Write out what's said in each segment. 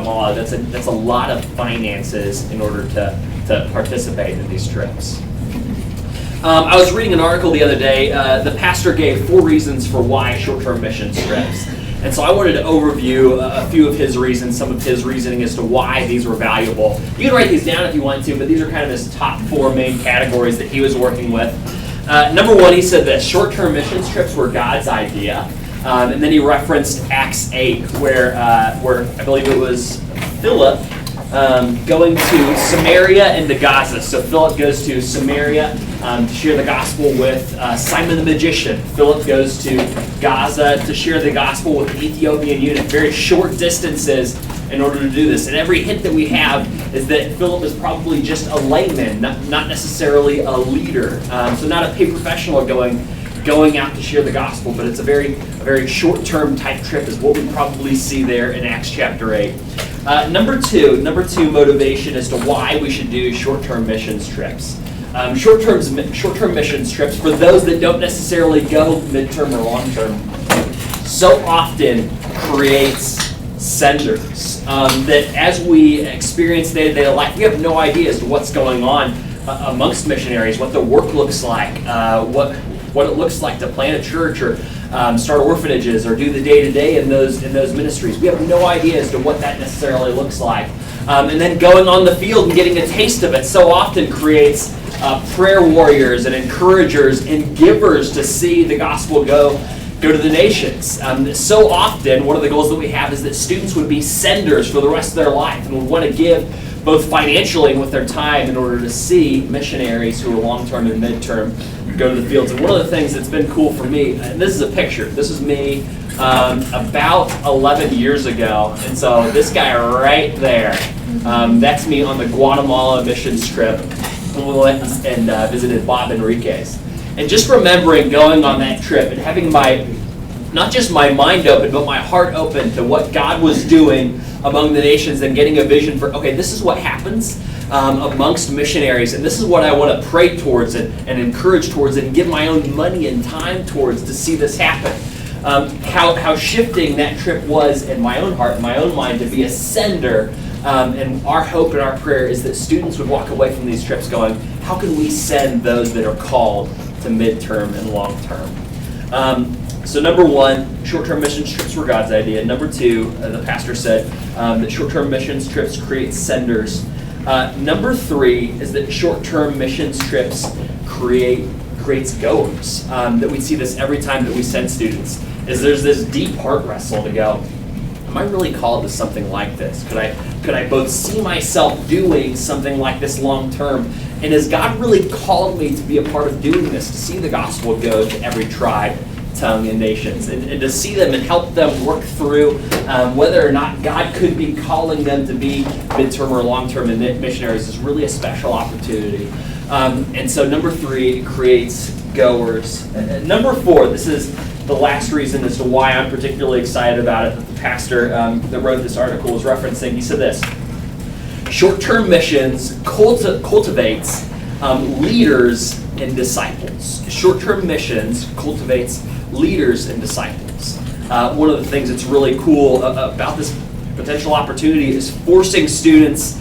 That's a lot of finances in order to participate in these trips. I was reading an article the other day. The pastor gave 4 reasons for why short-term missions trips. And so I wanted to overview a few of his reasons, some of his reasoning as to why these were valuable. You can write these down if you want to, but these are kind of his top 4 main categories that he was working with. Number 1, he said that short-term missions trips were God's idea. And then he referenced Acts 8, where I believe it was Philip going to Samaria and to Gaza. So Philip goes to Samaria to share the gospel with Simon the magician. Philip goes to Gaza to share the gospel with the Ethiopian eunuch. Very short distances in order to do this. And every hint that we have is that Philip is probably just a layman, not necessarily a leader. So not a paid professional going out to share the gospel, but it's a very short-term type trip is what we probably see there in Acts chapter 8. Number two motivation as to why we should do short-term missions trips. Short-term missions trips, for those that don't necessarily go midterm or long-term, so often creates senders. That as we experience day-to-day life, we have no idea as to what's going on amongst missionaries, what the work looks like, what it looks like to plant a church or start orphanages or do the day-to-day in those ministries. We have no idea as to what that necessarily looks like. And then going on the field and getting a taste of it so often creates prayer warriors and encouragers and givers to see the gospel go to the nations. So often, one of the goals that we have is that students would be senders for the rest of their life and would want to give both financially and with their time in order to see missionaries who are long-term and mid-term go to the fields. And one of the things that's been cool for me, and this is a picture. This is me about 11 years ago. And so this guy right there, that's me on the Guatemala missions trip. We went and visited Bob Enriquez. And just remembering going on that trip and having not just my mind open, but my heart open to what God was doing among the nations and getting a vision for, okay, this is what happens amongst missionaries, and this is what I want to pray towards and encourage towards and give my own money and time towards to see this happen. How shifting that trip was in my own heart, in my own mind, to be a sender. And our hope and our prayer is that students would walk away from these trips going, how can we send those that are called to midterm and long term? So number 1, short-term missions trips were God's idea. Number 2, the pastor said that short-term missions trips create senders. Number 3 is that short-term missions trips creates goers. That we see this every time that we send students, is there's this deep heart wrestle to go, am I really called to something like this? Could I both see myself doing something like this long term, and has God really called me to be a part of doing this, to see the gospel go to every tribe, tongue, and nations, and to see them and help them work through whether or not God could be calling them to be midterm or long-term missionaries is really a special opportunity. And so number 3 creates goers. Number 4, this is the last reason as to why I'm particularly excited about it, that the pastor that wrote this article was referencing. He said this: short-term missions cultivates leaders and disciples. Short-term missions cultivates leaders and disciples. One of the things that's really cool about this potential opportunity is forcing students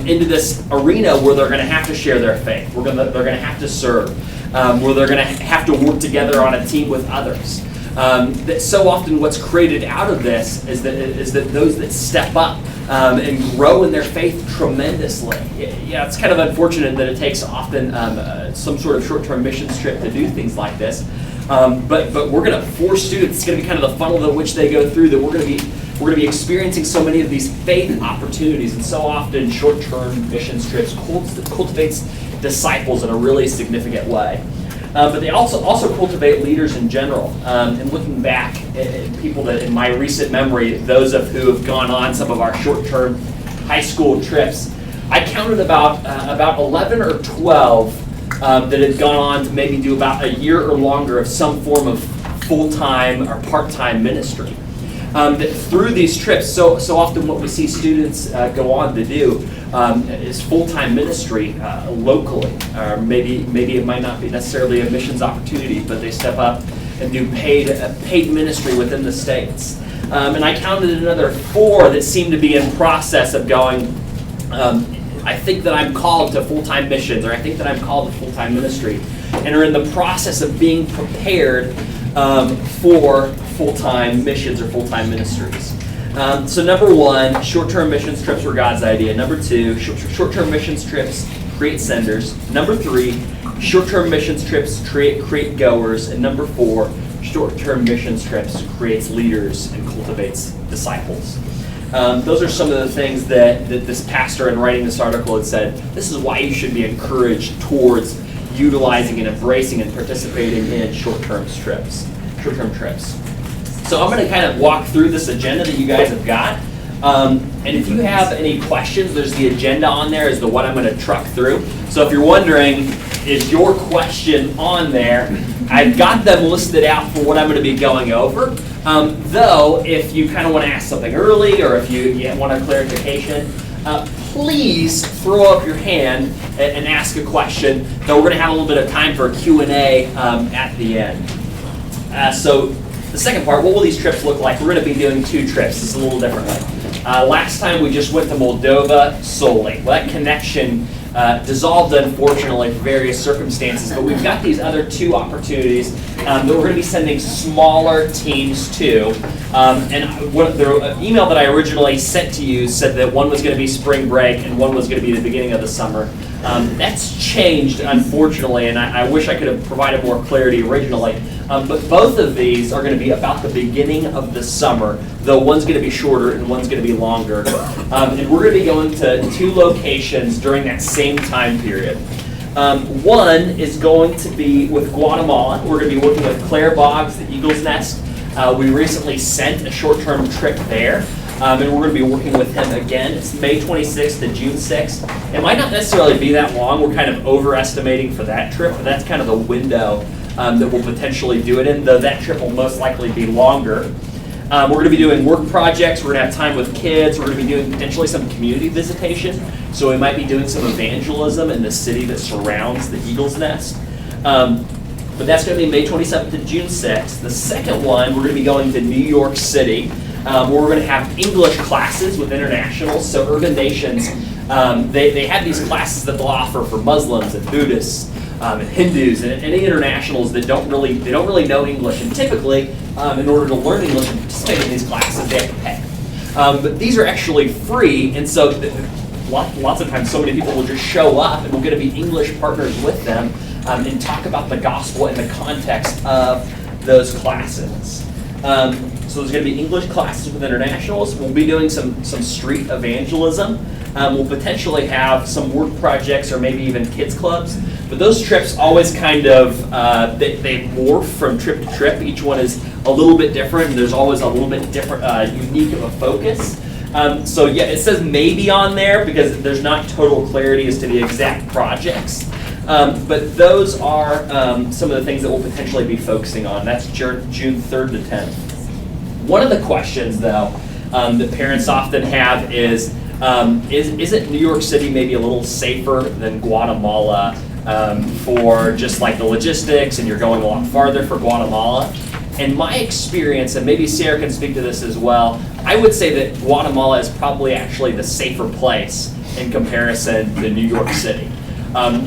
into this arena where they're going to have to share their faith, they're going to have to serve, where they're going to have to work together on a team with others. That so often what's created out of this is that those that step up and grow in their faith tremendously. Yeah, it's kind of unfortunate that it takes often some sort of short-term missions trip to do things like this. But we're going to force students. It's going to be kind of the funnel in which they go through. That we're going to be experiencing so many of these faith opportunities, and so often short-term missions trips cultivates disciples in a really significant way. But they also cultivate leaders in general. And looking back at people that, in my recent memory, those of who have gone on some of our short-term high school trips, I counted about 11 or 12 that had gone on to maybe do about a year or longer of some form of full-time or part-time ministry. That through these trips, so often what we see students go on to do is full-time ministry locally, or maybe it might not be necessarily a missions opportunity, but they step up and do paid ministry within the states. And I counted another 4 that seem to be in process of going, I think that I'm called to full-time missions, or I think that I'm called to full-time ministry, and are in the process of being prepared for full-time missions or full-time ministries. So number 1, short-term missions trips were God's idea. Number 2, short-term missions trips create senders. Number 3, short-term missions trips create goers. And number 4, short-term missions trips creates leaders and cultivates disciples. Those are some of the things that this pastor in writing this article had said, this is why you should be encouraged towards utilizing and embracing and participating in short-term trips. So I'm going to kind of walk through this agenda that you guys have got. And if you have any questions, there's the agenda on there as to what I'm going to truck through. So if you're wondering, is your question on there? I've got them listed out for what I'm going to be going over. Though, if you kind of want to ask something early, or if you want a clarification, please throw up your hand and ask a question. Though we're going to have a little bit of time for a Q&A at the end. So the second part, what will these trips look like? We're going to be doing 2 trips. This is a little differently. Last time we just went to Moldova solely. Well, that connection dissolved, unfortunately, for various circumstances, but we've got these other 2 opportunities that we're going to be sending smaller teams to. And the email that I originally sent to you said that one was going to be spring break and one was going to be the beginning of the summer. That's changed, unfortunately, and I wish I could have provided more clarity originally. But both of these are going to be about the beginning of the summer, though one's going to be shorter and one's going to be longer. And we're going to be going to 2 locations during that same time period. One is going to be with Guatemala. We're going to be working with Claire Boggs, the Eagle's Nest. We recently sent a short-term trip there. And we're going to be working with him again. It's May 26th to June 6th. It might not necessarily be that long. We're kind of overestimating for that trip, but that's kind of the window that we'll potentially do it in, though that trip will most likely be longer. We're going to be doing work projects. We're going to have time with kids. We're going to be doing potentially some community visitation. So we might be doing some evangelism in the city that surrounds the Eagle's Nest. But that's going to be May 27th to June 6th. The second one, we're going to be going to New York City, where we're going to have English classes with internationals. So Urban Nations, they have these classes that they'll offer for Muslims and Buddhists and Hindus and any internationals that don't really know English. And typically, in order to learn English and participate in these classes, they have to pay. But these are actually free, and so lots of times so many people will just show up, and we're going to be English partners with them and talk about the gospel in the context of those classes. So there's going to be English classes with internationals. We'll be doing some street evangelism. We'll potentially have some work projects or maybe even kids clubs. But those trips always kind of, they morph from trip to trip. Each one is a little bit different, and there's always a little bit different, unique of a focus. So yeah, it says maybe on there because there's not total clarity as to the exact projects. But those are some of the things that we'll potentially be focusing on. That's June 3rd to 10th. One of the questions, though, that parents often have is isn't New York City maybe a little safer than Guatemala for just like the logistics, and you're going a lot farther for Guatemala? In my experience, and maybe Sarah can speak to this as well, I would say that Guatemala is probably actually the safer place in comparison to New York City.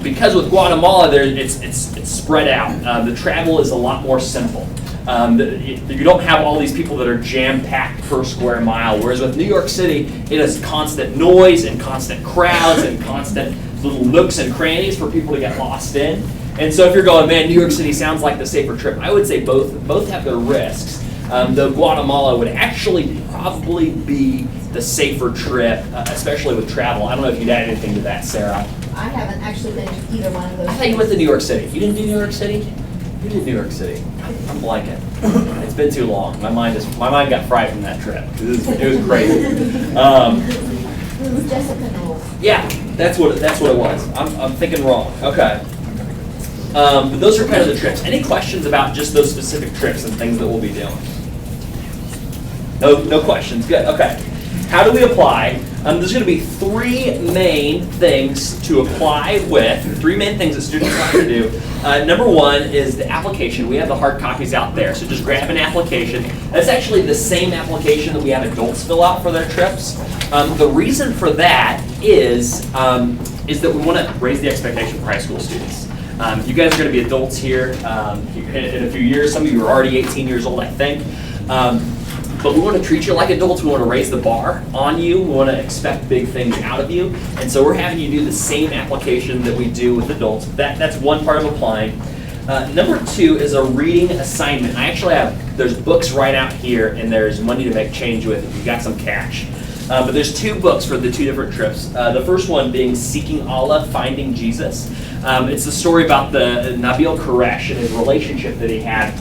Because with Guatemala, it's spread out. The travel is a lot more simple. You don't have all these people that are jam-packed per square mile, whereas with New York City, it is constant noise and constant crowds and constant little nooks and crannies for people to get lost in. And so if you're going, man, New York City sounds like the safer trip, I would say both have their risks. Though Guatemala would actually probably be the safer trip, especially with travel. I don't know if you'd add anything to that, Sarah. I haven't actually been to either one of those. I thought you went to New York City. You didn't do New York City? You did New York City. I'm blanking. It's been too long. My mind got fried from that trip. It was crazy. It was Jessica Knowles. Yeah, that's what it was. I'm thinking wrong. Okay. But those are kind of the trips. Any questions about just those specific trips and things that we'll be doing? No questions. Good. Okay. How do we apply There's going to be three main things to apply with, three main things that students have to do. Number one is the application. We have the hard copies out there, so just grab an application. That's actually the same application that we have adults fill out for their trips. The reason for that is that we want to raise the expectation for high school students. You guys are going to be adults here in a few years. Some of you are already 18 years old, I think. But we want to treat you like adults. We want to raise the bar on you. We want to expect big things out of you. And so we're having you do the same application that we do with adults. That's one part of applying. Number two is a reading assignment. I actually there's books right out here, and there's money to make change with if you've got some cash. But there's two books for the two different trips. The first one being Seeking Allah, Finding Jesus. It's a story about the Nabil Quresh and his relationship that he had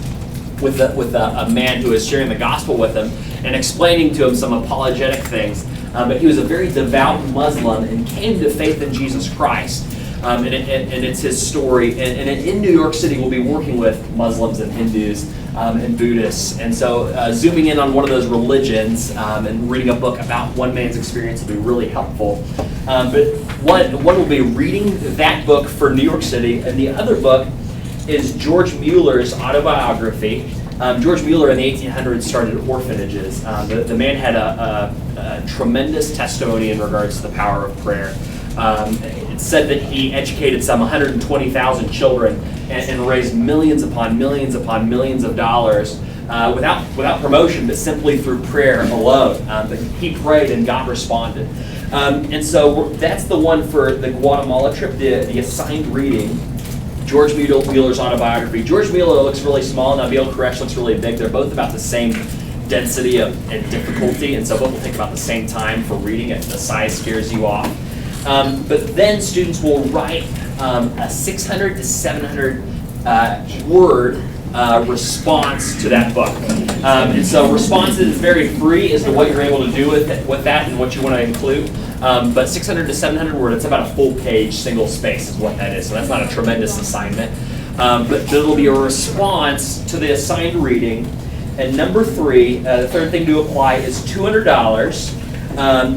with a man who was sharing the gospel with him and explaining to him some apologetic things. But he was a very devout Muslim and came to faith in Jesus Christ. And it's his story. And in New York City, we'll be working with Muslims and Hindus and Buddhists. And so zooming in on one of those religions and reading a book about one man's experience will be really helpful. But one will be reading that book for New York City, and the other book is George Mueller's autobiography. George Mueller in the 1800s started orphanages. The man had a tremendous testimony in regards to the power of prayer. It's said that he educated some 120,000 children and raised millions upon millions upon millions of dollars without promotion, but simply through prayer alone. But he prayed and God responded. And so that's the one for the Guatemala trip, the assigned reading. George Mueller's autobiography. George Mueller looks really small, Nabil Quresh looks really big. They're both about the same density and difficulty, and so both will take about the same time for reading it. The size scares you off. But then students will write a 600 to 700 word response to that book. And so responses is very free as to what you're able to do with that and what you want to include. But 600 to 700 word, it's about a full page, single space is what that is. So that's not a tremendous assignment. But it'll be a response to the assigned reading. And number three, the third thing to apply is $200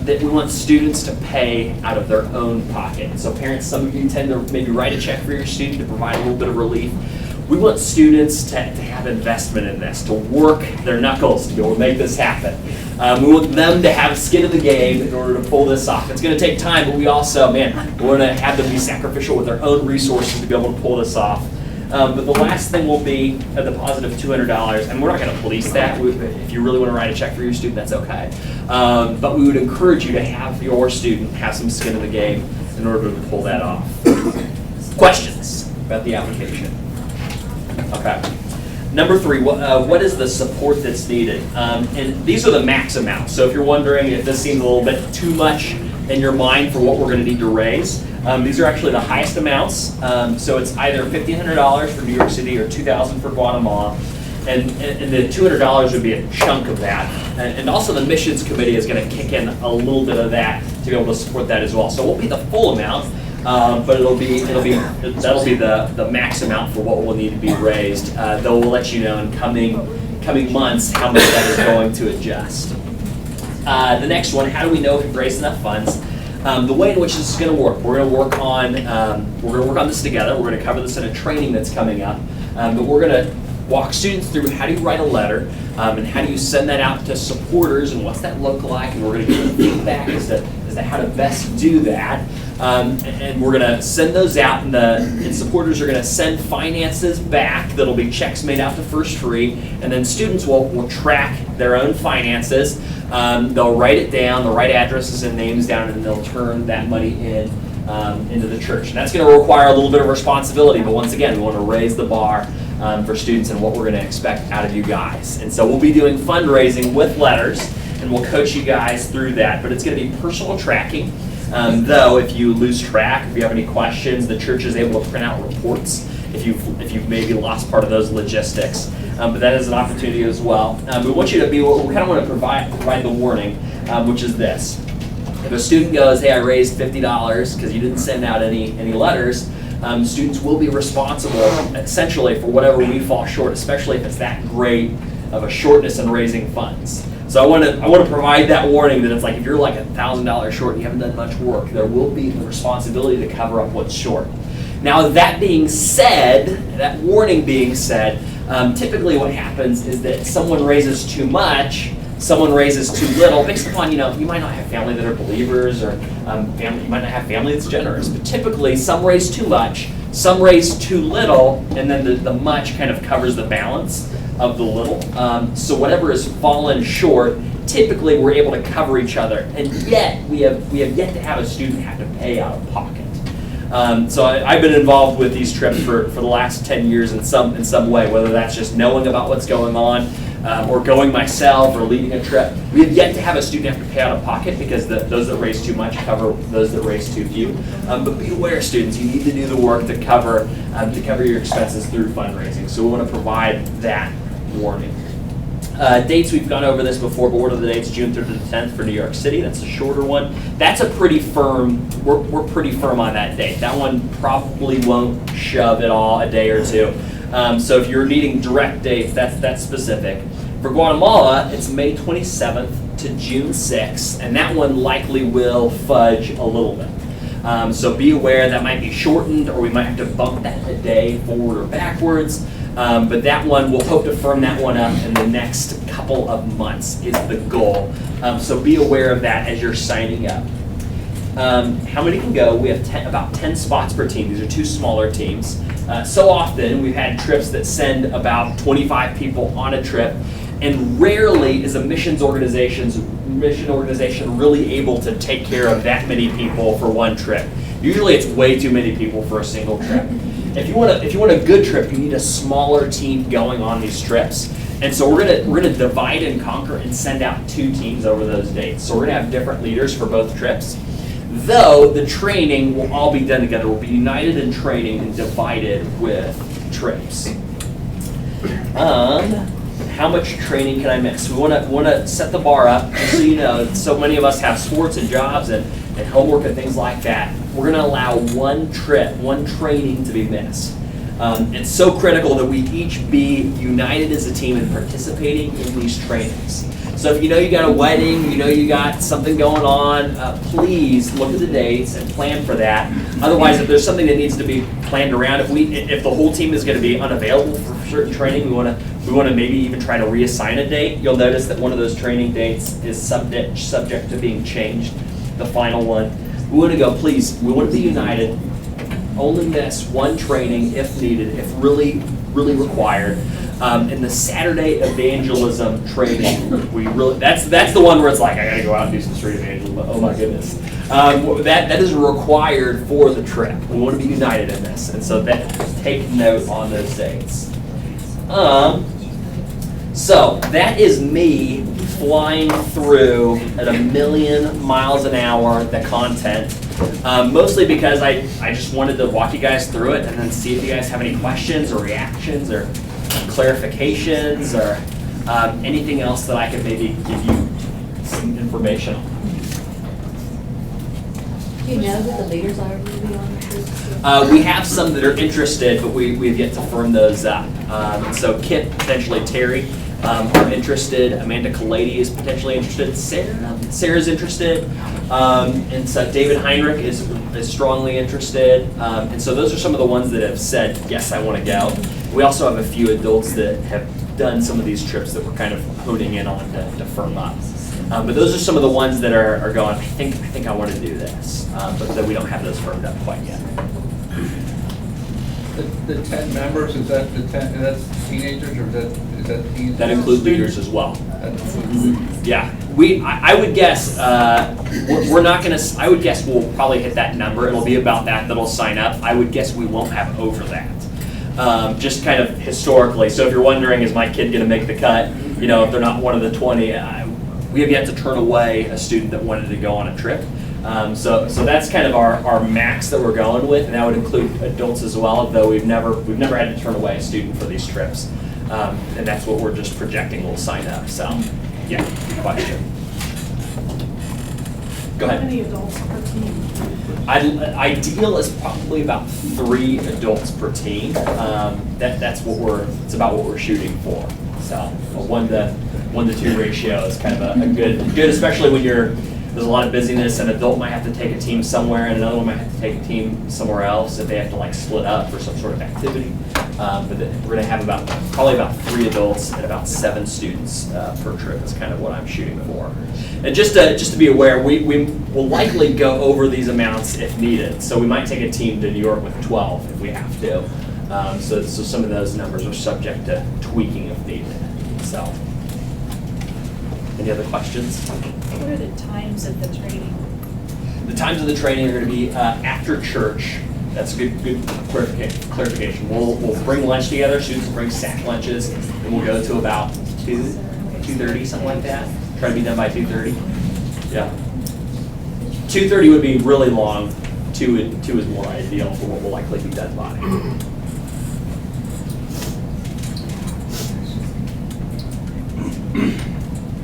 that we want students to pay out of their own pocket. So parents, some of you tend to maybe write a check for your student to provide a little bit of relief. We want students to have investment in this, to work their knuckles to be able to make this happen. We want them to have skin in the game in order to pull this off. It's going to take time, but we also, we want to have them be sacrificial with their own resources to be able to pull this off. But the last thing will be a deposit of $200, and we're not going to police that. If you really want to write a check for your student, that's okay. But we would encourage you to have your student have some skin in the game in order to pull that off. Questions about the application? Okay. Number three, what is the support that's needed? And these are the max amounts. So if you're wondering if this seems a little bit too much in your mind for what we're going to need to raise, these are actually the highest amounts. So it's either $1,500 for New York City or $2,000 for Guatemala. And the $200 would be a chunk of that. And also the missions committee is going to kick in a little bit of that to be able to support that as well. So it won't be the full amount. But that'll be the max amount for what will need to be raised. Though we'll let you know in coming months how much that is going to adjust. The next one, how do we know if we've raised enough funds? The way in which this is going to work, we're going to work on this together. We're going to cover this in a training that's coming up, but we're going to walk students through how do you write a letter and how do you send that out to supporters and what's that look like, and we're going to give them feedback as to how to best do that. And we're going to send those out, and supporters are going to send finances back. That'll be checks made out to First Free, and then students will track their own finances. They'll write it down, they'll write addresses and names down, and they'll turn that money into the church. And that's going to require a little bit of responsibility, but once again, we want to raise the bar for students and what we're going to expect out of you guys. And so we'll be doing fundraising with letters, and we'll coach you guys through that, but it's going to be personal tracking. Though if you lose track, if you have any questions, the church is able to print out reports if you've maybe lost part of those logistics. But that is an opportunity as well. We want you to we kind of want to provide the warning, which is this. If a student goes, hey, I raised $50 because you didn't send out any letters, students will be responsible essentially for whatever we fall short, especially if it's that great of a shortness in raising funds. So I want to provide that warning that it's like if you're like $1,000 short and you haven't done much work, there will be the responsibility to cover up what's short. Now that being said, that warning being said, typically what happens is that someone raises too much, someone raises too little, based upon, you might not have family that are believers, or you might not have family that's generous, but typically some raise too much, some raise too little, and then the much kind of covers the balance of the little. So whatever has fallen short, typically we're able to cover each other, and yet we have yet to have a student have to pay out of pocket. So I've been involved with these trips for the last 10 years in some way, whether that's just knowing about what's going on, or going myself, or leading a trip. We have yet to have a student have to pay out of pocket because those that raise too much cover those that raise too few. But be aware, students, you need to do the work to cover your expenses through fundraising. So we want to provide that warning. Dates, we've gone over this before, but what are the dates? June 3rd to the 10th for New York City. That's a shorter one. That's a pretty firm, we're pretty firm on that date. That one probably won't shove at all a day or two. So if you're needing direct dates, that's specific. For Guatemala, it's May 27th to June 6th, and that one likely will fudge a little bit. So be aware that might be shortened, or we might have to bump that a day forward or backwards. But that one, we'll hope to firm that one up in the next couple of months is the goal. So be aware of that as you're signing up. How many can go? We have about 10 spots per team. These are two smaller teams. So often we've had trips that send about 25 people on a trip, and rarely is a mission organization really able to take care of that many people for one trip. Usually it's way too many people for a single trip. If you want a good trip, you need a smaller team going on these trips. And so we're gonna divide and conquer and send out 2 teams over those dates. So we're gonna have different leaders for both trips. Though the training will all be done together. We'll be united in training and divided with trips. How much training can I miss? We want to set the bar up, just so you know. So many of us have sports and jobs and homework and things like that. We're going to allow one trip, one training to be missed. It's so critical that we each be united as a team in participating in these trainings. So if you know you got a wedding, you know you got something going on, please look at the dates and plan for that. Otherwise, if there's something that needs to be planned around, if the whole team is going to be unavailable for certain training, we want to maybe even try to reassign a date. You'll notice that one of those training dates is subject to being changed, the final one. We want to go, please, we want to be united. Only miss one training if needed, if really, really required. And the Saturday evangelism training, that's the one where it's like, I gotta go out and do some street evangelism. Oh my goodness. That is required for the trip. We want to be united in this. And so take note on those dates. So that is me flying through at 1,000,000 miles an hour the content, mostly because I just wanted to walk you guys through it and then see if you guys have any questions or reactions or clarifications or anything else that I could maybe give you some information on. Do you know that the leaders are going to be on the trip? We have some that are interested, but we've yet to firm those up. So Kip, potentially Terry, are interested. Amanda Kalady is potentially interested. Sarah's interested. And so David Heinrich is strongly interested. And so those are some of the ones that have said, yes, I want to go. We also have a few adults that have done some of these trips that we're kind of honing in on to firm up. But those are some of the ones that are going, I think I want to do this. But that we don't have those firmed up quite yet. The 10 members, is that the 10, that's teenagers, or is that teens? That includes leaders as well. Yeah, I would guess we're not going to. I would guess we'll probably hit that number. It'll be about that'll sign up. I would guess we won't have over that. Just kind of historically. So if you're wondering, is my kid going to make the cut? You know, if they're not one of the 20, we have yet to turn away a student that wanted to go on a trip. So that's kind of our max that we're going with, and that would include adults as well. Though we've never had to turn away a student for these trips, and that's what we're just projecting will sign up. So, yeah, good question. Go ahead. How many adults per team? Ideal is probably about 3 adults per team. It's about what we're shooting for. So 1 to 1-to-2 ratio is kind of a good, especially when there's a lot of busyness. An adult might have to take a team somewhere, and another one might have to take a team somewhere else if they have to like split up for some sort of activity. But we're going to have probably about 3 adults and about 7 students per trip is kind of what I'm shooting for. And just to be aware, we will likely go over these amounts if needed. So we might take a team to New York with 12 if we have to. So some of those numbers are subject to tweaking if needed. So, any other questions? What are the times of the training? The times of the training are going to be after church. That's a good clarification. We'll bring lunch together. Students will bring sack lunches, and we'll go to about 2:30, something like that. Try to be done by 2:30. Yeah. 2:30 would be really long. 2 is more ideal for what we'll likely be done by.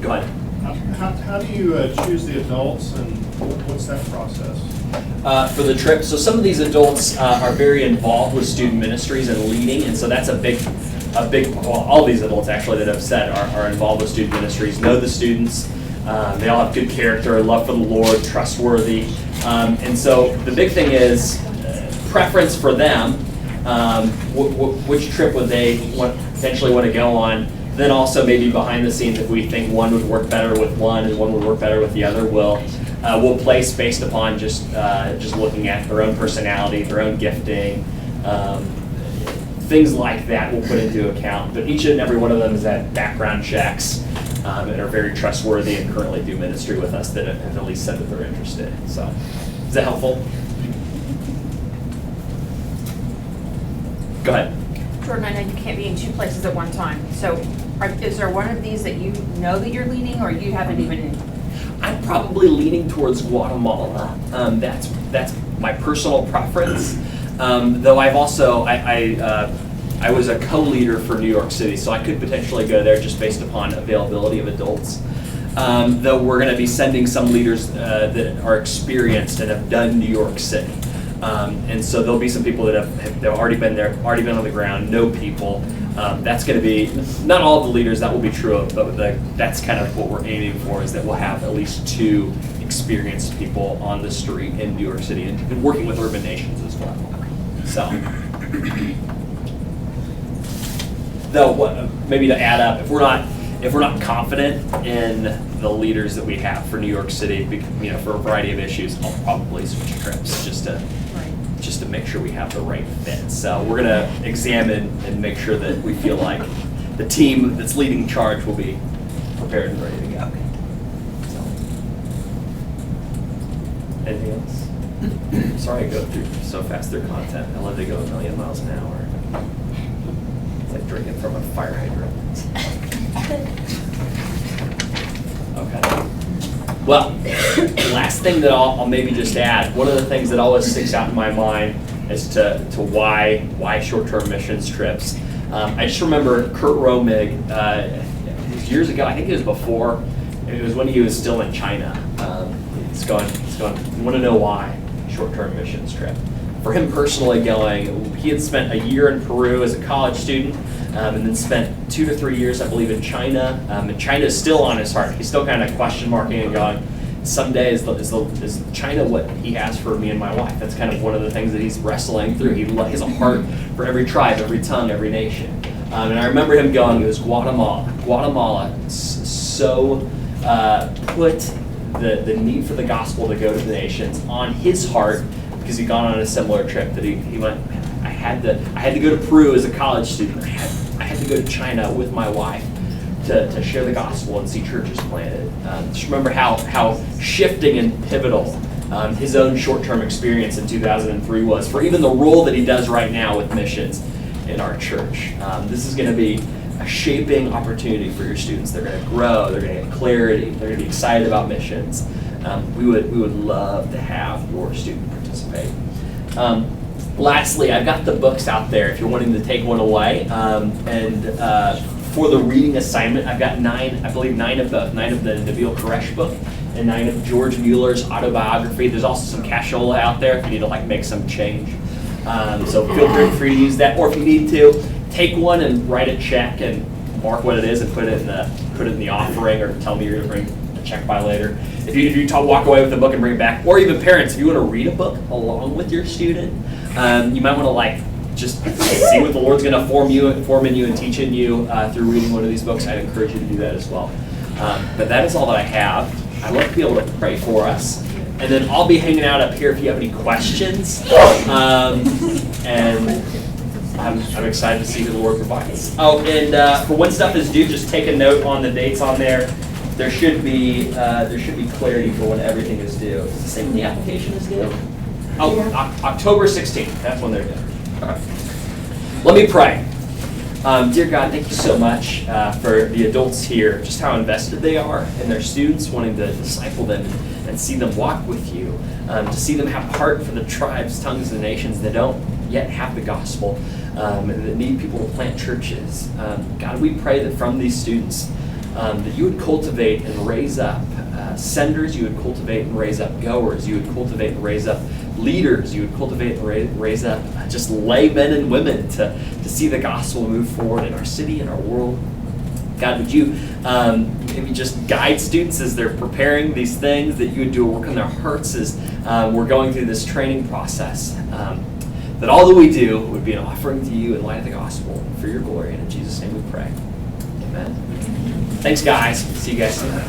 Go ahead. How do you choose the adults, and what's that process? For the trip, so some of these adults are very involved with student ministries and leading, and so that's a big, well, all these adults actually that I've said are involved with student ministries, know the students, they all have good character, love for the Lord, trustworthy, and so the big thing is preference for them, which trip would they potentially want to go on. Then also maybe behind the scenes, if we think one would work better with one and one would work better with the other, we'll place based upon just looking at their own personality, their own gifting, things like that we'll put into account. But each and every one of them has had background checks and are very trustworthy and currently do ministry with us that have at least said that they're interested. So, is that helpful? Go ahead. Jordan, I know you can't be in 2 places at one time. So is there one of these that you know that you're leaning, or you haven't even? I'm probably leaning towards Guatemala. That's my personal preference. Though I've also, I was a co-leader for New York City, so I could potentially go there just based upon availability of adults. Though we're going to be sending some leaders that are experienced and have done New York City. And so there'll be some people that have already been there, already been on the ground, know people. That's going to be, not all of the leaders that will be true of, but that's kind of what we're aiming for, is that we'll have at least 2 experienced people on the street in New York City and working with urban nations as well. So, though, maybe to add up, if we're not confident in the leaders that we have for New York City, for a variety of issues, I'll probably switch trips just to make sure we have the right fit. So we're going to examine and make sure that we feel like the team that's leading charge will be prepared and ready to go. Okay. So, anything else? Sorry I go through so fast through content. I love to go a million miles an hour. It's like drinking from a fire hydrant. Okay. Well, last thing that I'll maybe just add, one of the things that always sticks out in my mind as to why short-term missions trips. I just remember Kurt Romig, it was years ago, I think it was before, it was when he was still in China. He's going, you want to know why? Short-term missions trip. For him personally he had spent a year in Peru as a college student, and then spent 2 to 3 years, I believe, in China. And China is still on his heart. He's still kind of question marking and going, someday is China what he has for me and my wife? That's kind of one of the things that he's wrestling through. He has a heart for every tribe, every tongue, every nation. And I remember him going, it was Guatemala. Guatemala so put the need for the gospel to go to the nations on his heart, because he'd gone on a similar trip that he went, I had to go to Peru as a college student. I had to go to China with my wife to share the gospel and see churches planted. Just remember how shifting and pivotal his own short-term experience in 2003 was for even the role that he does right now with missions in our church. This is going to be a shaping opportunity for your students. They're going to grow. They're going to get clarity. They're going to be excited about missions. We would love to have your student participate. Lastly, I've got the books out there if you're wanting to take one away. For the reading assignment, I've got 9 of both. 9 of the Nabil Quresh book and 9 of George Mueller's autobiography. There's also some cashola out there if you need to make some change. So feel free to use that. Or if you need to, take one and write a check and mark what it is and put it in the offering, or tell me you're going to bring a check by later. If you walk away with the book and bring it back, or even parents, if you want to read a book along with your student, you might want to just see what the Lord's going to form in you and teach in you through reading one of these books. I'd encourage you to do that as well. But that is all that I have. I'd love to be able to pray for us. And then I'll be hanging out up here if you have any questions. And I'm excited to see who the Lord provides. Oh, and for when stuff is due, just take a note on the dates on there. There should be clarity for when everything is due. Is the same when the application is due? Oh, October 16th. That's when they're due. Okay. Let me pray. Dear God, thank you so much for the adults here, just how invested they are in their students, wanting to disciple them and see them walk with you, to see them have heart for the tribes, tongues, and nations that don't yet have the gospel, and that need people to plant churches. God, we pray that from these students, that you would cultivate and raise up senders, you would cultivate and raise up goers, you would cultivate and raise up leaders, you would cultivate and raise up just laymen and women to see the gospel move forward in our city and our world. God, would you maybe just guide students as they're preparing these things, that you would do a work on their hearts as we're going through this training process, that all that we do would be an offering to you in light of the gospel for your glory. And in Jesus' name we pray. Amen. Thanks, guys. See you guys soon. And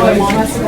my mom has to go.